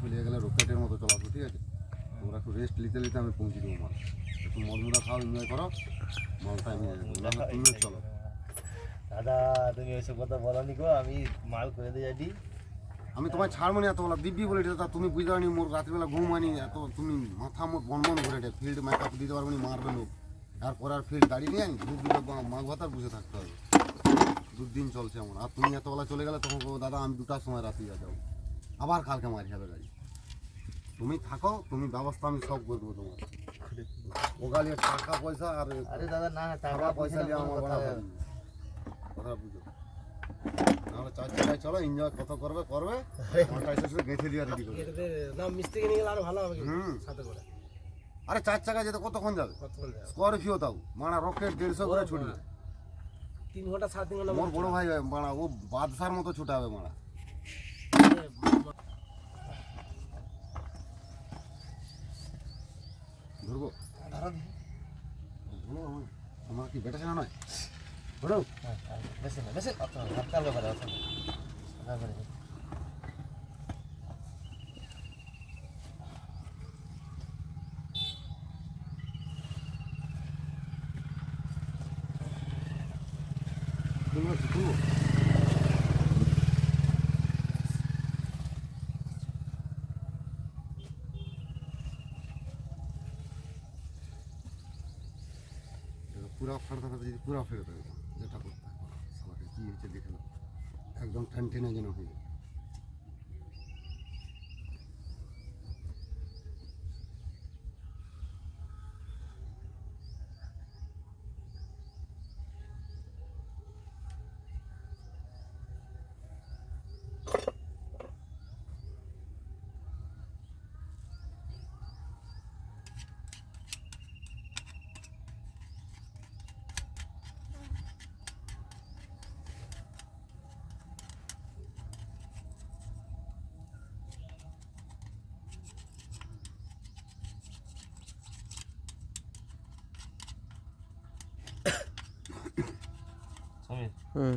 চলে গেলে রকেটের মতো চলাবো, ঠিক আছে? তোমরা একটু রেস্ট নিতে নিতে আমি পৌঁছে দেবো মাল। একটু মদমুদা খাও, এনজয় করো, মালটা আমি তুমিও চলো। দাদা তুমি ওইসব কথা বলনি গো, আমি মাল করে দিয়ে যাই। আমি তোমায় ছাড়বো না এতবেলা দিব্যি বলে এটা তুমি বুঝতে পারি মোর রাত্রিবেলা ঘুম আনি এত তুমি মাথা মোট বনবন করে এটা ফিল্ড মেকআপ দিতে পারবো না, মারবে লোক। তারপর আর ফিল্ড গাড়ি নিয়ে আনি দুধ মাছ ভাতার বসে থাকতে হবে। দুদিন চলছে এমন। আর তুমি এতবেলা চলে গেলে তখন দাদা আমি 2টার সময় রাতে যাবো, আবার কালকে মারি হবে গাড়ি। তুমি থাকো, তুমি ব্যবস্থা আমি সব করে দেবো তোমার। ওগালিয়ে টাকা পয়সা আর আরে দাদা না টাকা পয়সা দিয়ে আমার বড় কথা বুঝো। নাহলে 4 চাকায় চলো, এনজয় কত করবে করবে, আমারটা এসে শুধু গেঁথে দিয়ে রেডি করবে। না মিস্ত্রি নিয়ে গেলে আরো ভালো হবে সাথে করে। আরে 4 চাকায় যেতে কতক্ষণ যাবে? স্করপিও তাও মানা রকেট 150 করে ছুটবে। 3 ঘন্টা 7 ঘন্টা মোর বড় ভাই মানা ও বাদশার মতো ছুটে হবে মানা। ধরবো আমার কি বেটা ছেলে নয়? ধরো বেশি না বেশি হাতকার ব্যাপারে আছে ব্যাপারে। পুরা ফাড়তে ফাড়তে যদি পুরা ফেরত হবে যেটা করতে হয় সবাইকে কী হয়েছে দেখে নাও, একদম ঠেন ঠেনে যেন হয়ে যায়। সমীর হুম